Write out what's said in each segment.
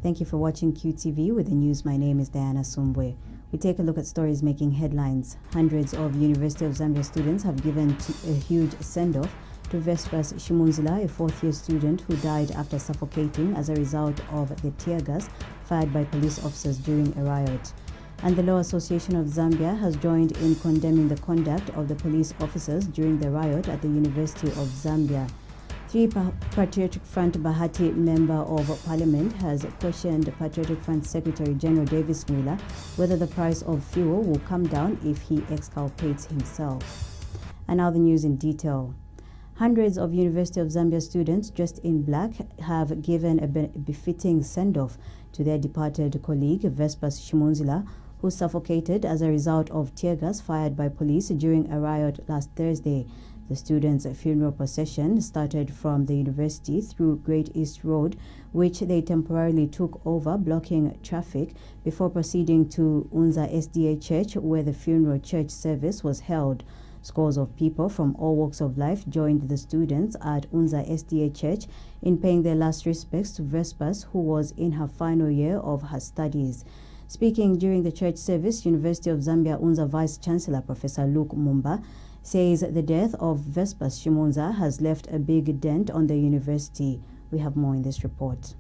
Thank you for watching QTV with the news. My name is Diana Sumbwe. We take a look at stories making headlines. Hundreds of University of Zambia students have given a huge send-off to Vespers Shimunzila, a fourth-year student who died after suffocating as a result of the tear gas fired by police officers during a riot. And the Law Association of Zambia has joined in condemning the conduct of the police officers during the riot at the University of Zambia. Patriotic Front Bahati Member of Parliament has questioned Patriotic Front Secretary General Davis Miller whether the price of fuel will come down if he exculpates himself. And now the news in detail. Hundreds of University of Zambia students dressed in black have given a befitting send-off to their departed colleague Vespers Shimunzila, who suffocated as a result of tear gas fired by police during a riot last Thursday. The students' funeral procession started from the university through Great East Road, which they temporarily took over, blocking traffic, before proceeding to Unza SDA Church, where the funeral church service was held. Scores of people from all walks of life joined the students at Unza SDA Church in paying their last respects to Vespers, who was in her final year of her studies. Speaking during the church service, University of Zambia Unza Vice Chancellor Professor Luke Mumba says the death of Vespers Shimunza has left a big dent on the university. We have more in this report.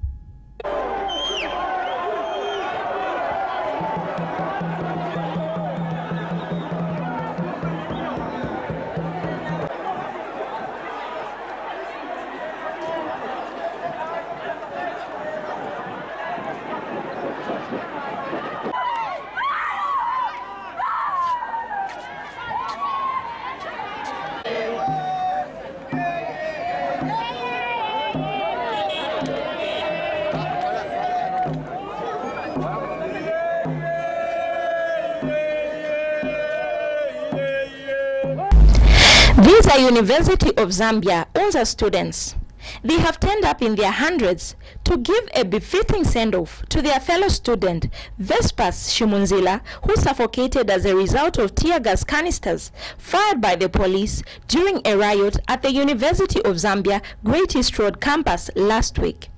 These are University of Zambia Unza students. They have turned up in their hundreds to give a befitting send-off to their fellow student Vespers Shimunzila, who suffocated as a result of tear gas canisters fired by the police during a riot at the University of Zambia Great East Road campus last week.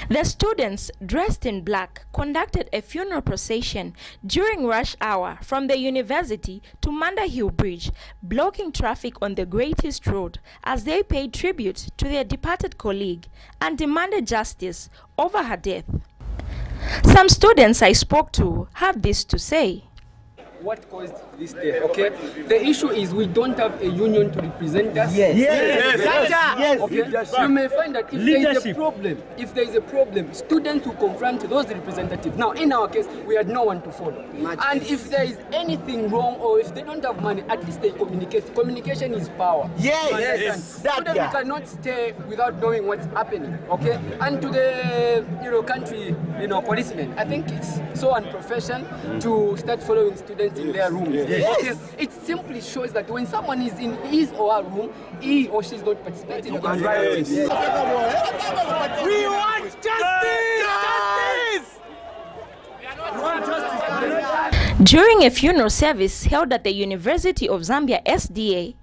The students, dressed in black, conducted a funeral procession during rush hour from the university to Manda Hill Bridge, blocking traffic on the Great East Road as they paid tribute to their departed colleague and demanded justice over her death. Some students I spoke to had this to say. What caused this death? Okay, the issue is we don't have a union to represent us. Yes. Okay, you may find that if there is a problem, students will confront those representatives. Now, in our case, we had no one to follow. And if there is anything wrong or if they don't have money, at least they communicate. Communication is power. Yes. Students cannot stay without knowing what's happening. Okay, and to the country policemen, I think it's so unprofessional to start following students in their rooms. Okay? It simply shows that when someone is in his or her room, he or she is not participating in rioting. We want justice! During a funeral service held at the University of Zambia SDA,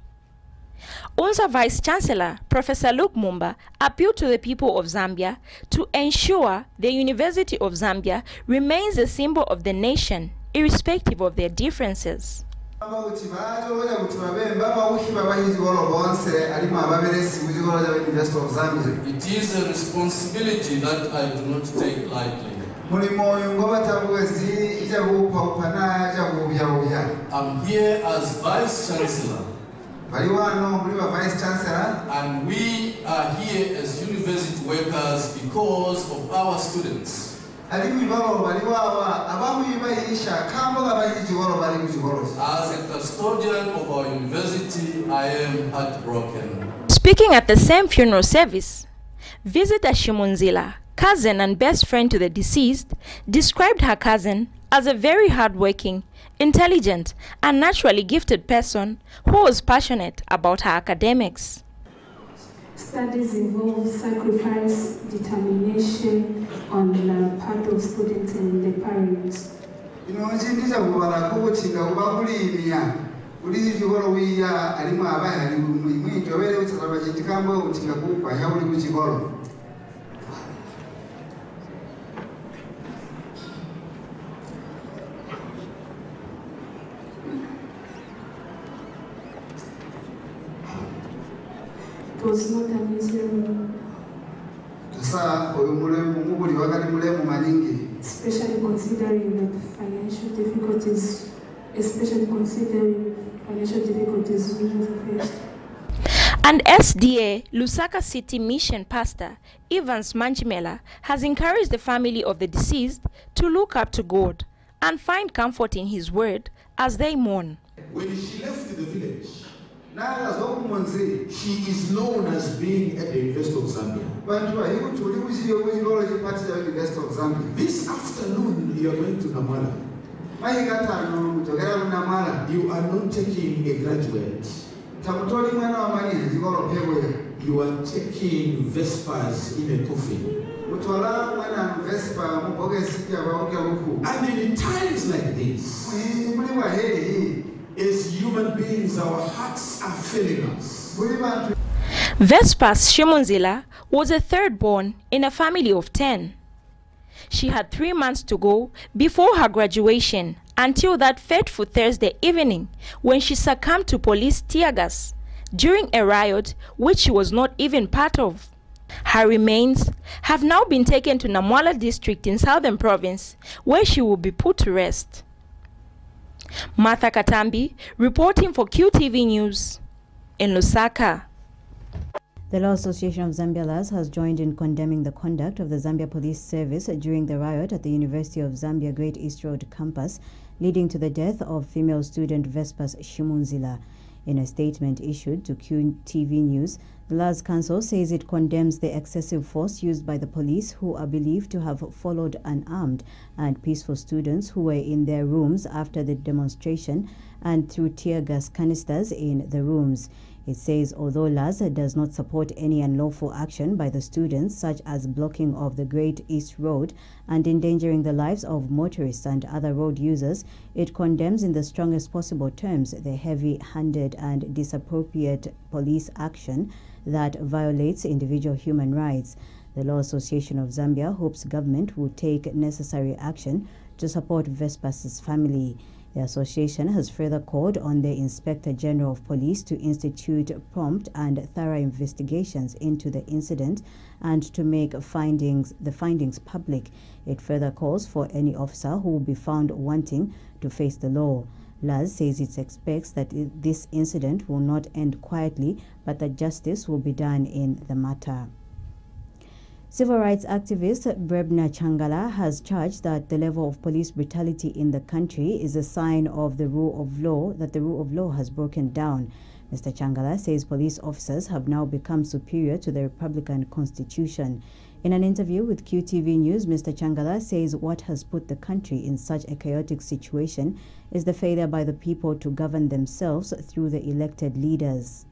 Unza Vice Chancellor Professor Luke Mumba appealed to the people of Zambia to ensure the University of Zambia remains a symbol of the nation, irrespective of their differences. It is a responsibility that I do not take lightly. I'm here as Vice Chancellor. And we are here as university workers because of our students. As a custodian of our university, I am heartbroken. Speaking at the same funeral service, visitor Shimunzila, cousin and best friend to the deceased, described her cousin as a very hardworking, intelligent, and naturally gifted person who was passionate about her academics. Studies involve sacrifice, determination on the part of students and the parents. It was not an easy road. Especially considering the financial difficulties, we faced. And SDA Lusaka City Mission Pastor Evans Manchimela has encouraged the family of the deceased to look up to God and find comfort in His word as they mourn. When she left the village, she is known as being at the University of Zambia. This afternoon, you are going to Namala. You are not taking a graduate. You are taking Vespers in a coffin. And in times like this, as human beings, our hearts are failing us. Vespers Shimunzila was a third born in a family of 10. She had 3 months to go before her graduation until that fateful Thursday evening when she succumbed to police tear gas during a riot which she was not even part of. Her remains have now been taken to Namwala district in Southern Province, where she will be put to rest. Martha Katambi reporting for QTV News in Lusaka. The Law Association of Zambia LAS has joined in condemning the conduct of the Zambia Police Service during the riot at the University of Zambia Great East Road campus, leading to the death of female student Vespers Shimunzila. In a statement issued to QTV News, the LAS Council says it condemns the excessive force used by the police, who are believed to have followed unarmed and peaceful students who were in their rooms after the demonstration and threw tear gas canisters in the rooms. It says although LAS does not support any unlawful action by the students, such as blocking of the Great East Road and endangering the lives of motorists and other road users, it condemns in the strongest possible terms the heavy-handed and disappropriate police action that violates individual human rights. The Law Association of Zambia hopes government will take necessary action to support Vespers' family. The association has further called on the Inspector General of Police to institute prompt and thorough investigations into the incident and to make the findings public. It further calls for any officer who will be found wanting to face the law. LAS says it expects that this incident will not end quietly, but that justice will be done in the matter. Civil rights activist Brebna Changala has charged that the level of police brutality in the country is a sign of the rule of law, that the rule of law has broken down. Mr. Changala says police officers have now become superior to the Republican Constitution. In an interview with QTV News, Mr. Changala says what has put the country in such a chaotic situation is the failure by the people to govern themselves through the elected leaders.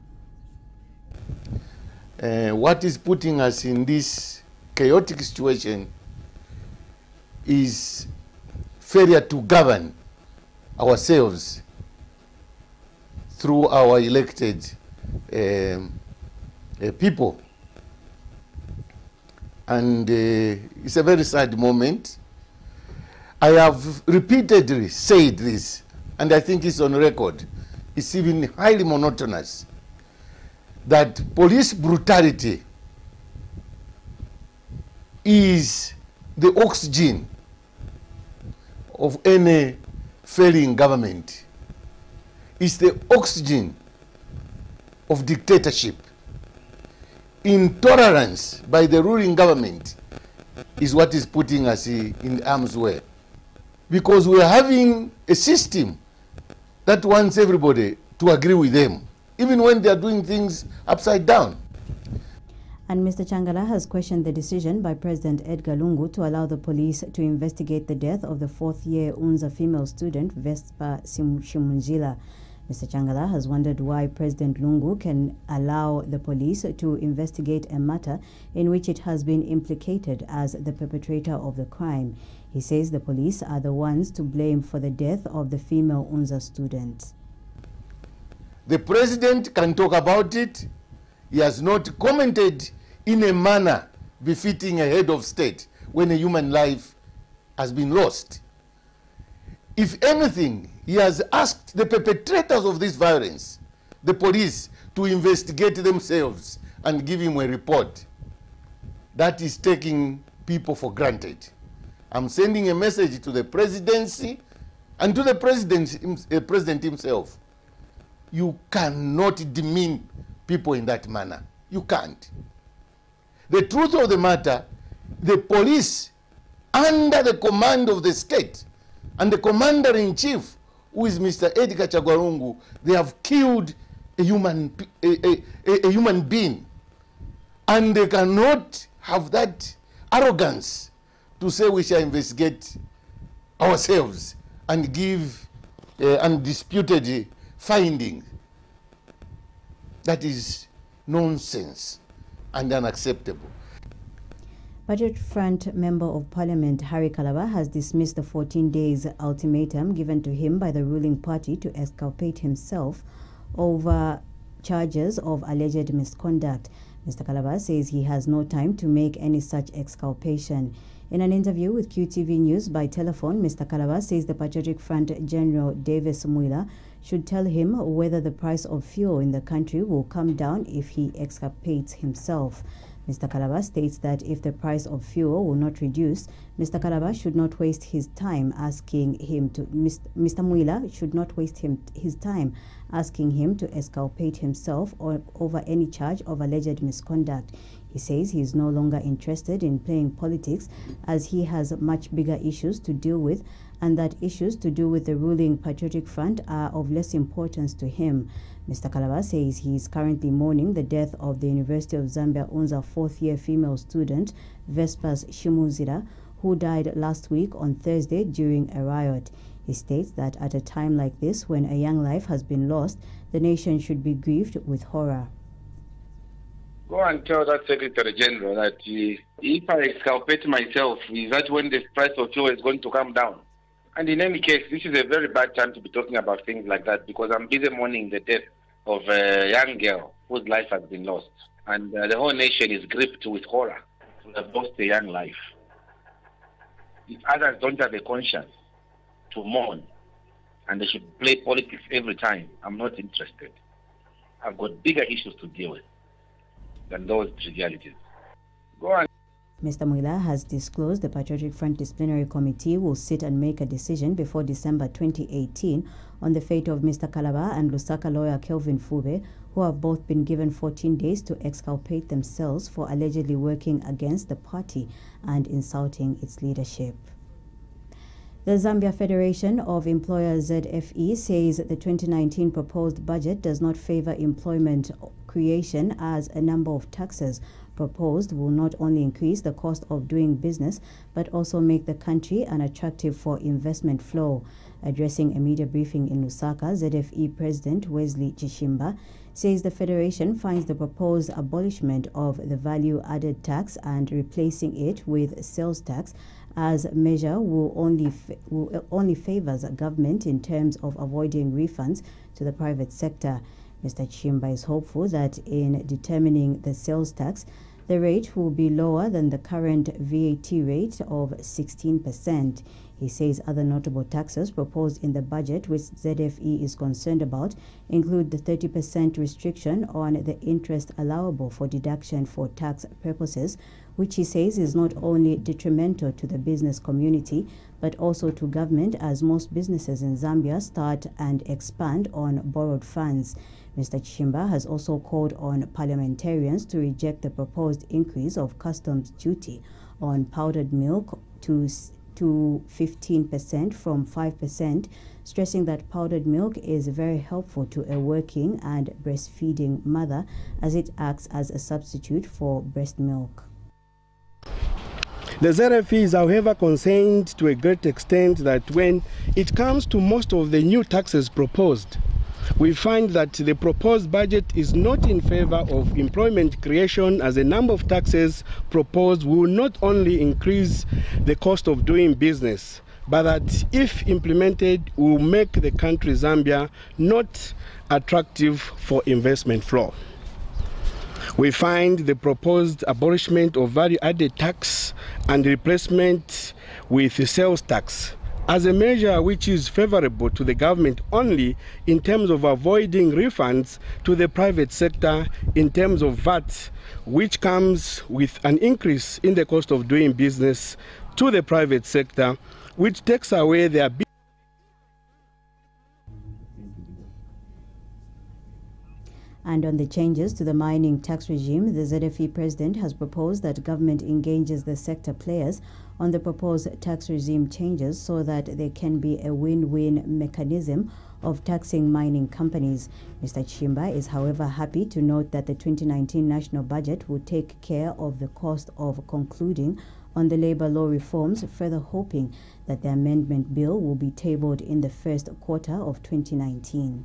What is putting us in this chaotic situation is failure to govern ourselves through our elected people. And it's a very sad moment. I have repeatedly said this, and I think it's on record. It's even highly monotonous that police brutality is the oxygen of any failing government. It's the oxygen of dictatorship. Intolerance by the ruling government is what is putting us in harm's way, because we are having a system that wants everybody to agree with them, even when they are doing things upside down. And Mr. Changala has questioned the decision by President Edgar Lungu to allow the police to investigate the death of the fourth-year UNZA female student, Vespa Shimunzila. Mr. Changala has wondered why President Lungu can allow the police to investigate a matter in which it has been implicated as the perpetrator of the crime. He says the police are the ones to blame for the death of the female UNZA student. The president can talk about it. He has not commented in a manner befitting a head of state when a human life has been lost. If anything, he has asked the perpetrators of this violence, the police, to investigate themselves and give him a report. That is taking people for granted. I'm sending a message to the presidency and to the president himself. You cannot demean people in that manner. You can't. The truth of the matter, the police, under the command of the state, and the commander-in-chief, who is Mr. Edgar Chagwarungu, they have killed a human being. And they cannot have that arrogance to say we shall investigate ourselves and give undisputed findings. That is nonsense and unacceptable. Budget Front Member of Parliament Harry Kalaba has dismissed the 14 days ultimatum given to him by the ruling party to exculpate himself over charges of alleged misconduct. Mr. Kalaba says he has no time to make any such exculpation. In an interview with QTV News by telephone, Mr. Kalaba says the Patriotic Front General Davis Muila should tell him whether the price of fuel in the country will come down if he exculpates himself. Mr. Kalaba states that if the price of fuel will not reduce, Mr. Kalaba should not waste his time asking him to Mr. Muila should not waste his time asking him to exculpate himself over any charge of alleged misconduct. He says he is no longer interested in playing politics as he has much bigger issues to deal with, and that issues to do with the ruling Patriotic Front are of less importance to him. Mr. Kalaba says he is currently mourning the death of the University of Zambia UNZA fourth-year female student, Vespers Shimuzira, who died last week on Thursday during a riot. He states that at a time like this, when a young life has been lost, the nation should be grieved with horror. Go and tell that Secretary General that if I exculpate myself, is that when the price of fuel is going to come down? And in any case, this is a very bad time to be talking about things like that, because I'm busy mourning the death of a young girl whose life has been lost. And the whole nation is gripped with horror to have lost a young life. If others don't have a conscience to mourn, and they should play politics every time, I'm not interested. I've got bigger issues to deal with than those trivialities. Go on. Mr. Muila has disclosed the Patriotic Front Disciplinary Committee will sit and make a decision before December 2018 on the fate of Mr. Kalaba and Lusaka lawyer Kelvin Fube, who have both been given 14 days to exculpate themselves for allegedly working against the party and insulting its leadership. The Zambia Federation of Employers ZFE says the 2019 proposed budget does not favor employment creation, as a number of taxes proposed will not only increase the cost of doing business but also make the country unattractive for investment flow. Addressing a media briefing in Lusaka, ZFE President Wesley Chishimba says the Federation finds the proposed abolishment of the value-added tax and replacing it with sales tax as a measure will only favors government in terms of avoiding refunds to the private sector. Mr. Chishimba is hopeful that in determining the sales tax, the rate will be lower than the current VAT rate of 16%. He says other notable taxes proposed in the budget, which ZFE is concerned about, include the 30% restriction on the interest allowable for deduction for tax purposes, which he says is not only detrimental to the business community, but also to government, as most businesses in Zambia start and expand on borrowed funds. Mr. Chishimba has also called on parliamentarians to reject the proposed increase of customs duty on powdered milk to 15% from 5%, stressing that powdered milk is very helpful to a working and breastfeeding mother as it acts as a substitute for breast milk. The ZFE is, however, concerned to a great extent that when it comes to most of the new taxes proposed, we find that the proposed budget is not in favor of employment creation, as a number of taxes proposed will not only increase the cost of doing business, but that if implemented will make the country Zambia not attractive for investment flow. We find the proposed abolishment of value-added tax and replacement with sales tax as a measure which is favorable to the government only in terms of avoiding refunds to the private sector in terms of VAT, which comes with an increase in the cost of doing business to the private sector, which takes away their ability. And on the changes to the mining tax regime, the ZFE president has proposed that government engages the sector players on the proposed tax regime changes so that there can be a win-win mechanism of taxing mining companies. Mr. Chimba is, however, happy to note that the 2019 national budget will take care of the cost of concluding on the labor law reforms, further hoping that the amendment bill will be tabled in the first quarter of 2019.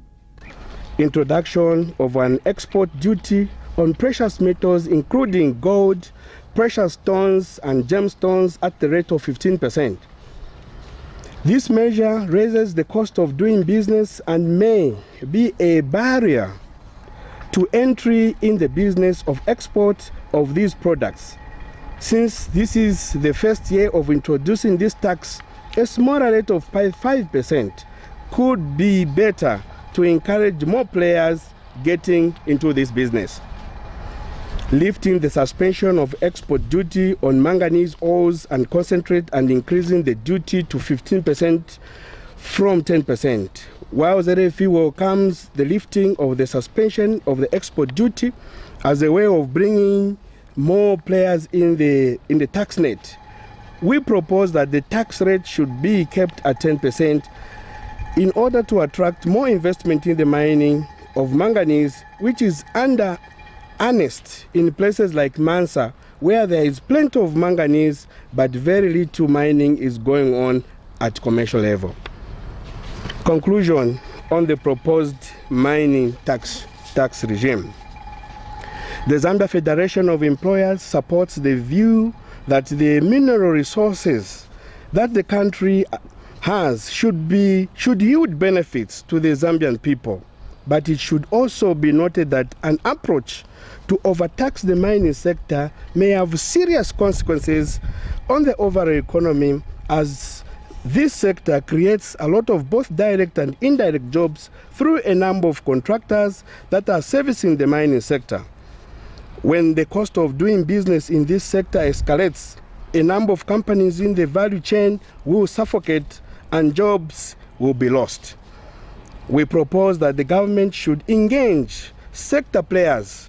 Introduction of an export duty on precious metals including gold, precious stones and gemstones at the rate of 15%. This measure raises the cost of doing business and may be a barrier to entry in the business of export of these products. Since this is the first year of introducing this tax, a smaller rate of 5% could be better to encourage more players getting into this business. Lifting the suspension of export duty on manganese ores and concentrate and increasing the duty to 15% from 10%. While ZFE welcomes the lifting of the suspension of the export duty as a way of bringing more players in the tax net, we propose that the tax rate should be kept at 10% in order to attract more investment in the mining of manganese, which is under harnessed in places like Mansa, where there is plenty of manganese, but very little mining is going on at commercial level. Conclusion on the proposed mining tax regime. The Zambia Federation of Employers supports the view that the mineral resources that the country has should yield benefits to the Zambian people, but it should also be noted that an approach to overtax the mining sector may have serious consequences on the overall economy, as this sector creates a lot of both direct and indirect jobs through a number of contractors that are servicing the mining sector. When the cost of doing business in this sector escalates, a number of companies in the value chain will suffocate and jobs will be lost. We propose that the government should engage sector players.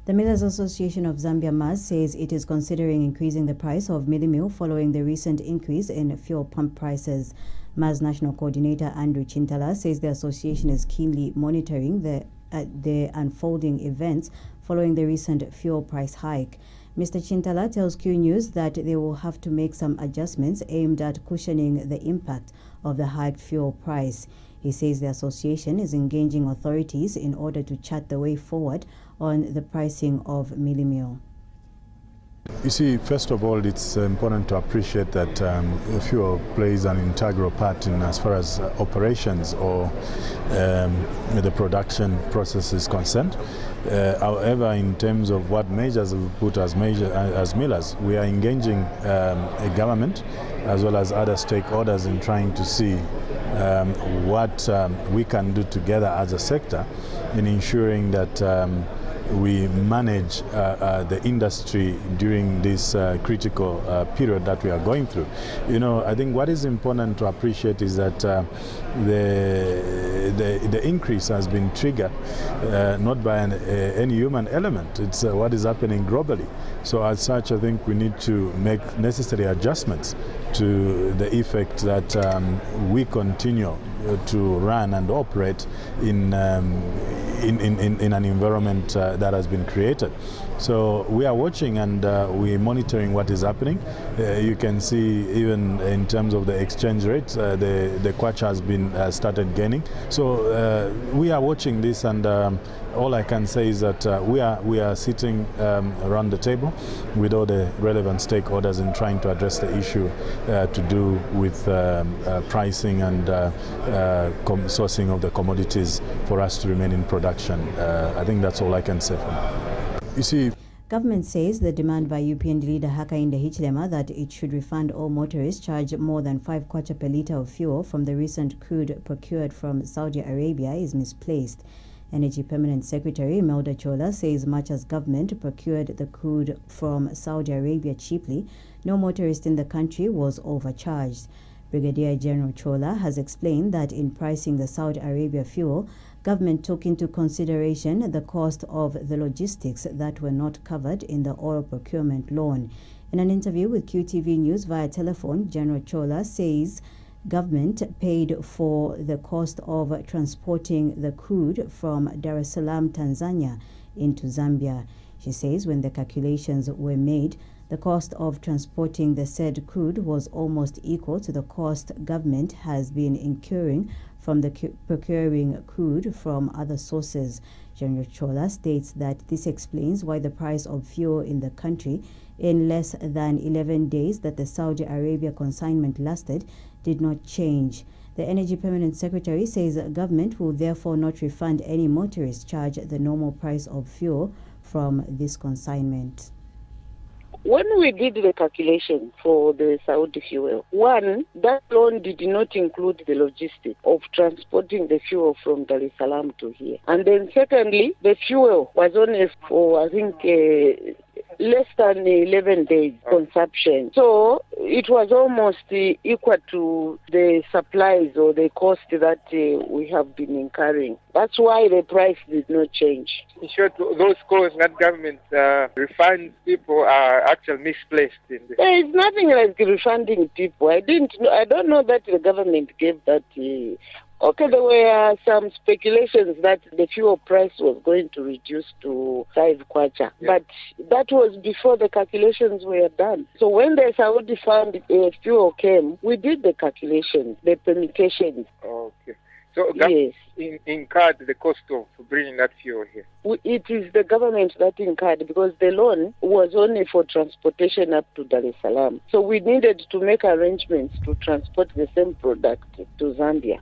The Millers Association of Zambia, MAZ, says it is considering increasing the price of milli meal following the recent increase in fuel pump prices. MAZ National Coordinator Andrew Chintala says the association is keenly monitoring the unfolding events following the recent fuel price hike. Mr. Chintala tells Q News that they will have to make some adjustments aimed at cushioning the impact of the hiked fuel price. He says the association is engaging authorities in order to chart the way forward on the pricing of milli meal. You see, first of all, it's important to appreciate that fuel plays an integral part in as far as operations or the production process is concerned. However, in terms of what measures we put as millers, we are engaging a government as well as other stakeholders in trying to see what we can do together as a sector in ensuring that we manage the industry during this critical period that we are going through. You know, I think what is important to appreciate is that the increase has been triggered not by any human element. It's what is happening globally. So as such, I think we need to make necessary adjustments to the effect that we continue to run and operate in an environment that has been created. So we are watching and we're monitoring what is happening. You can see even in terms of the exchange rate, the kwacha has been started gaining. So we are watching this, and all I can say is that we are sitting around the table with all the relevant stakeholders in trying to address the issue to do with pricing and sourcing of the commodities for us to remain in production. I think that's all I can say for now. You see, Government says the demand by UPND leader Hakainde Hichilema that it should refund all motorists charged more than 5 kwacha per litre of fuel from the recent crude procured from Saudi Arabia is misplaced. Energy Permanent Secretary Melda Chola says much as government procured the crude from Saudi Arabia cheaply, no motorist in the country was overcharged. Brigadier General Chola has explained that in pricing the Saudi Arabia fuel, government took into consideration the cost of the logistics that were not covered in the oil procurement loan. In an interview with QTV News via telephone, General Chola says government paid for the cost of transporting the crude from Dar es Salaam, Tanzania into Zambia. She says when the calculations were made, the cost of transporting the said crude was almost equal to the cost government has been incurring from the procuring crude from other sources. General Chola states that this explains why the price of fuel in the country in less than 11 days that the Saudi Arabia consignment lasted did not change. The Energy Permanent Secretary says the government will therefore not refund any motorists charged the normal price of fuel from this consignment. When we did the calculation for the Saudi fuel, one, that loan did not include the logistics of transporting the fuel from Dar es Salaam to here. And then secondly, the fuel was only for, I think, less than 11 days consumption. So it was almost equal to the supplies or the cost that we have been incurring. That's why the price did not change. In short, those costs that government refunds people are actually misplaced. There is nothing like refunding people. I don't know that the government gave that. Okay, there were some speculations that the fuel price was going to reduce to 5 kwacha, but that was before the calculations were done. So when the Saudi fund fuel came, we did the calculations, the permutations. Okay. So yes, incurred the cost of bringing that fuel here? It is the government that incurred because the loan was only for transportation up to Dar es Salaam. So we needed to make arrangements to transport the same product to Zambia.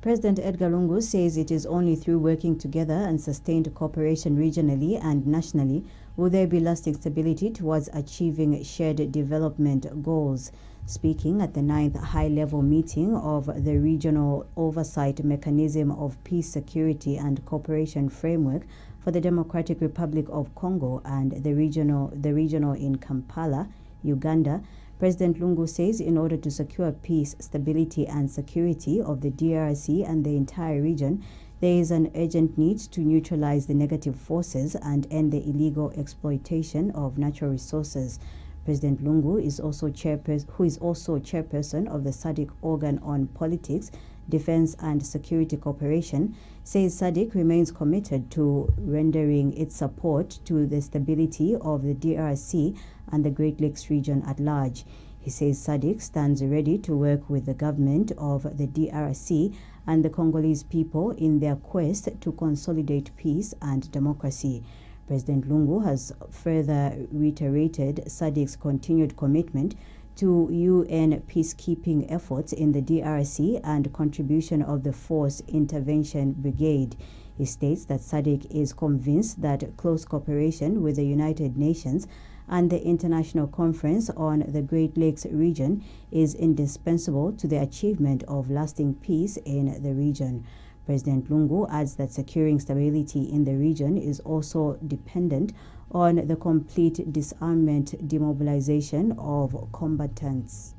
President Edgar Lungu says it is only through working together and sustained cooperation regionally and nationally will there be lasting stability towards achieving shared development goals. Speaking at the 9th high-level meeting of the Regional Oversight Mechanism of Peace, Security and Cooperation Framework for the Democratic Republic of Congo and the regional in Kampala, Uganda, President Lungu says in order to secure peace, stability and security of the DRC and the entire region, there is an urgent need to neutralize the negative forces and end the illegal exploitation of natural resources. President Lungu who is also chairperson of the SADC organ on politics, defense and security cooperation, says SADC remains committed to rendering its support to the stability of the DRC and the Great Lakes region at large. He says SADC stands ready to work with the government of the DRC and the Congolese people in their quest to consolidate peace and democracy. President Lungu has further reiterated SADC's continued commitment to UN peacekeeping efforts in the DRC and contribution of the Force Intervention Brigade. He states that SADC is convinced that close cooperation with the United Nations and the International Conference on the Great Lakes region is indispensable to the achievement of lasting peace in the region. President Lungu adds that securing stability in the region is also dependent on the complete disarmament, demobilization of combatants.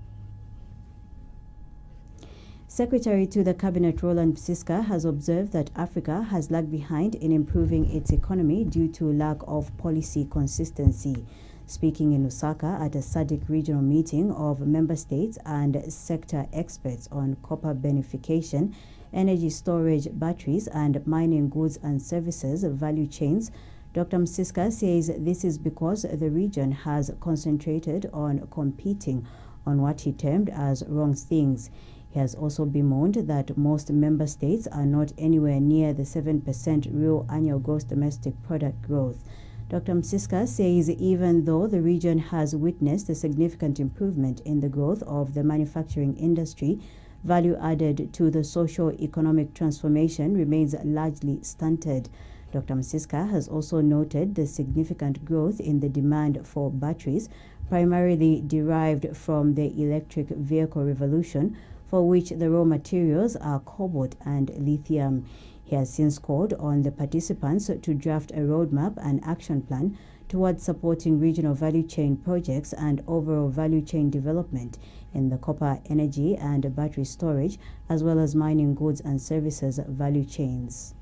Secretary to the Cabinet Roland Msiska has observed that Africa has lagged behind in improving its economy due to lack of policy consistency. Speaking in Lusaka at a SADC regional meeting of member states and sector experts on copper beneficiation, energy storage, batteries, and mining goods and services value chains, Dr. Msiska says this is because the region has concentrated on competing on what he termed as wrong things. He has also bemoaned that most member states are not anywhere near the 7% real annual gross domestic product growth. Dr. Msiska says even though the region has witnessed a significant improvement in the growth of the manufacturing industry, value added to the socio-economic transformation remains largely stunted. Dr. Msiska has also noted the significant growth in the demand for batteries, primarily derived from the electric vehicle revolution, for which the raw materials are cobalt and lithium. He has since called on the participants to draft a roadmap and action plan towards supporting regional value chain projects and overall value chain development in the copper, energy and battery storage, as well as mining goods and services value chains.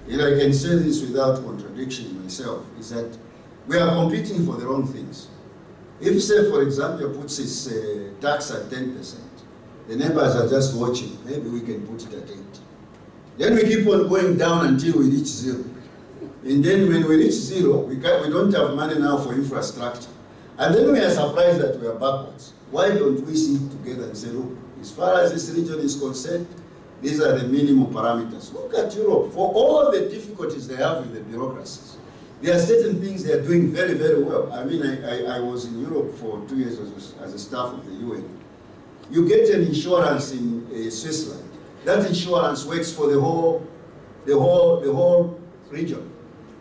If I can say this without contradiction myself, is that we are competing for the wrong things. If, say, for example, puts its tax at 10%, the neighbors are just watching, maybe we can put it at 8%. Then we keep on going down until we reach 0. And then when we reach 0, we don't have money now for infrastructure. And then we are surprised that we are backwards. Why don't we sit together and say, look, as far as this region is concerned, these are the minimum parameters. Look at Europe. For all the difficulties they have with the bureaucracies, there are certain things they are doing very, very well. I mean, I was in Europe for 2 years as a staff of the UN. You get an insurance in Switzerland. That insurance works for the whole region.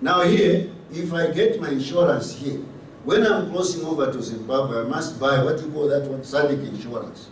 Now here, if I get my insurance here, when I'm crossing over to Zimbabwe, I must buy what you call that one, SADC insurance.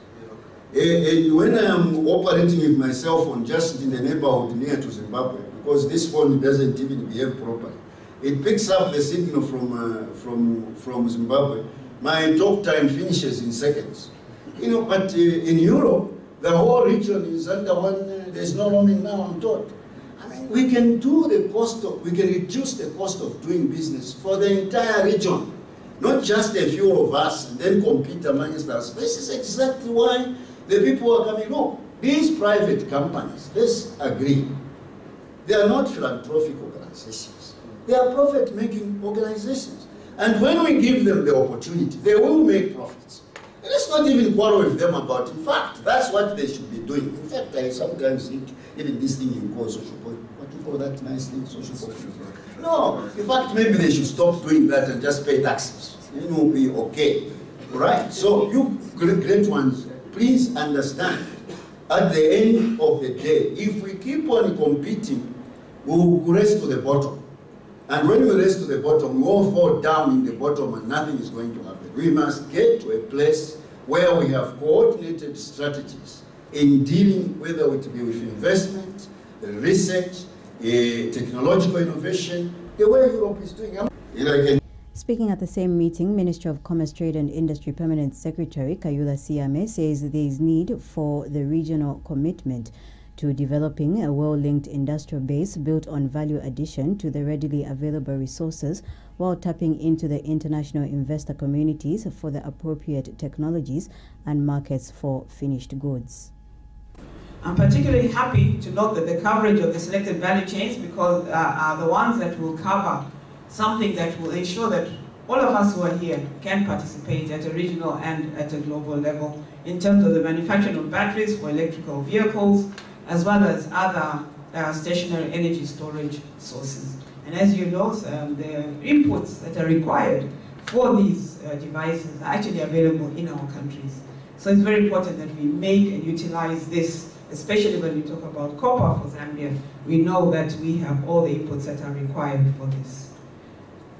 And when I'm operating with my cell phone just in the neighborhood near to Zimbabwe, because this phone doesn't even behave properly, it picks up the signal from Zimbabwe. My talk time finishes in seconds. You know, but in Europe, the whole region is under one. There's no roaming now, I'm told. I mean, we can reduce the cost of doing business for the entire region, not just a few of us, and then compete amongst us. This is exactly why the people are coming. Look, these private companies, let's agree, they are not philanthropic organizations. They are profit-making organizations. And when we give them the opportunity, they will make profits. Let's not even quarrel with them about it. In fact, that's what they should be doing. In fact, I sometimes think even this thing you call social policy, what you call that nice thing, social policy. No, in fact, maybe they should stop doing that and just pay taxes. It will be okay. Right? So you great ones, please understand, at the end of the day, if we keep on competing, we will race to the bottom. And when we race to the bottom, we all fall down in the bottom and nothing is going to happen. We must get to a place where we have coordinated strategies in dealing, whether it be with investment, research, technological innovation, the way Europe is doing. Speaking at the same meeting, Minister of Commerce, Trade and Industry Permanent Secretary Kayula Siame says there is need for the regional commitment to developing a well-linked industrial base built on value addition to the readily available resources while tapping into the international investor communities for the appropriate technologies and markets for finished goods. I'm particularly happy to note that the coverage of the selected value chains because are the ones that will cover something that will ensure that all of us who are here can participate at a regional and at a global level in terms of the manufacturing of batteries for electrical vehicles, as well as other stationary energy storage sources. And as you know, the inputs that are required for these devices are actually available in our countries. So it's very important that we make and utilize this, especially when we talk about copper for Zambia. We know that we have all the inputs that are required for this.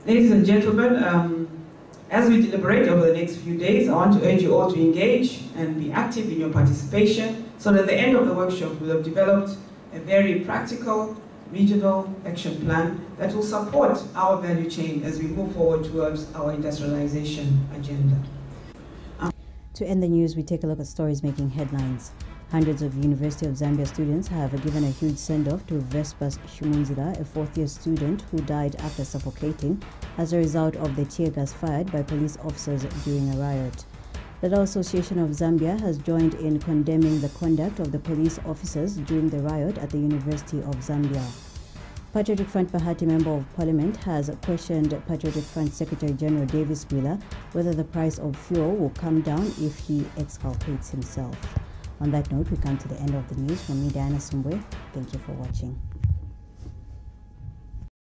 Ladies and gentlemen, as we deliberate over the next few days, I want to urge you all to engage and be active in your participation so that at the end of the workshop we'll have developed a very practical regional action plan that will support our value chain as we move forward towards our industrialization agenda. To end the news, we take a look at stories making headlines. Hundreds of University of Zambia students have given a huge send-off to Vespas Shimunzila, a fourth-year student who died after suffocating as a result of the tear gas fired by police officers during a riot. The Law Association of Zambia has joined in condemning the conduct of the police officers during the riot at the University of Zambia. Patriotic Front Bahati Member of Parliament has questioned Patriotic Front Secretary General Davis Wheeler whether the price of fuel will come down if he exculpates himself. On that note, we come to the end of the news. From me, Diana Sumbwe. Thank you for watching.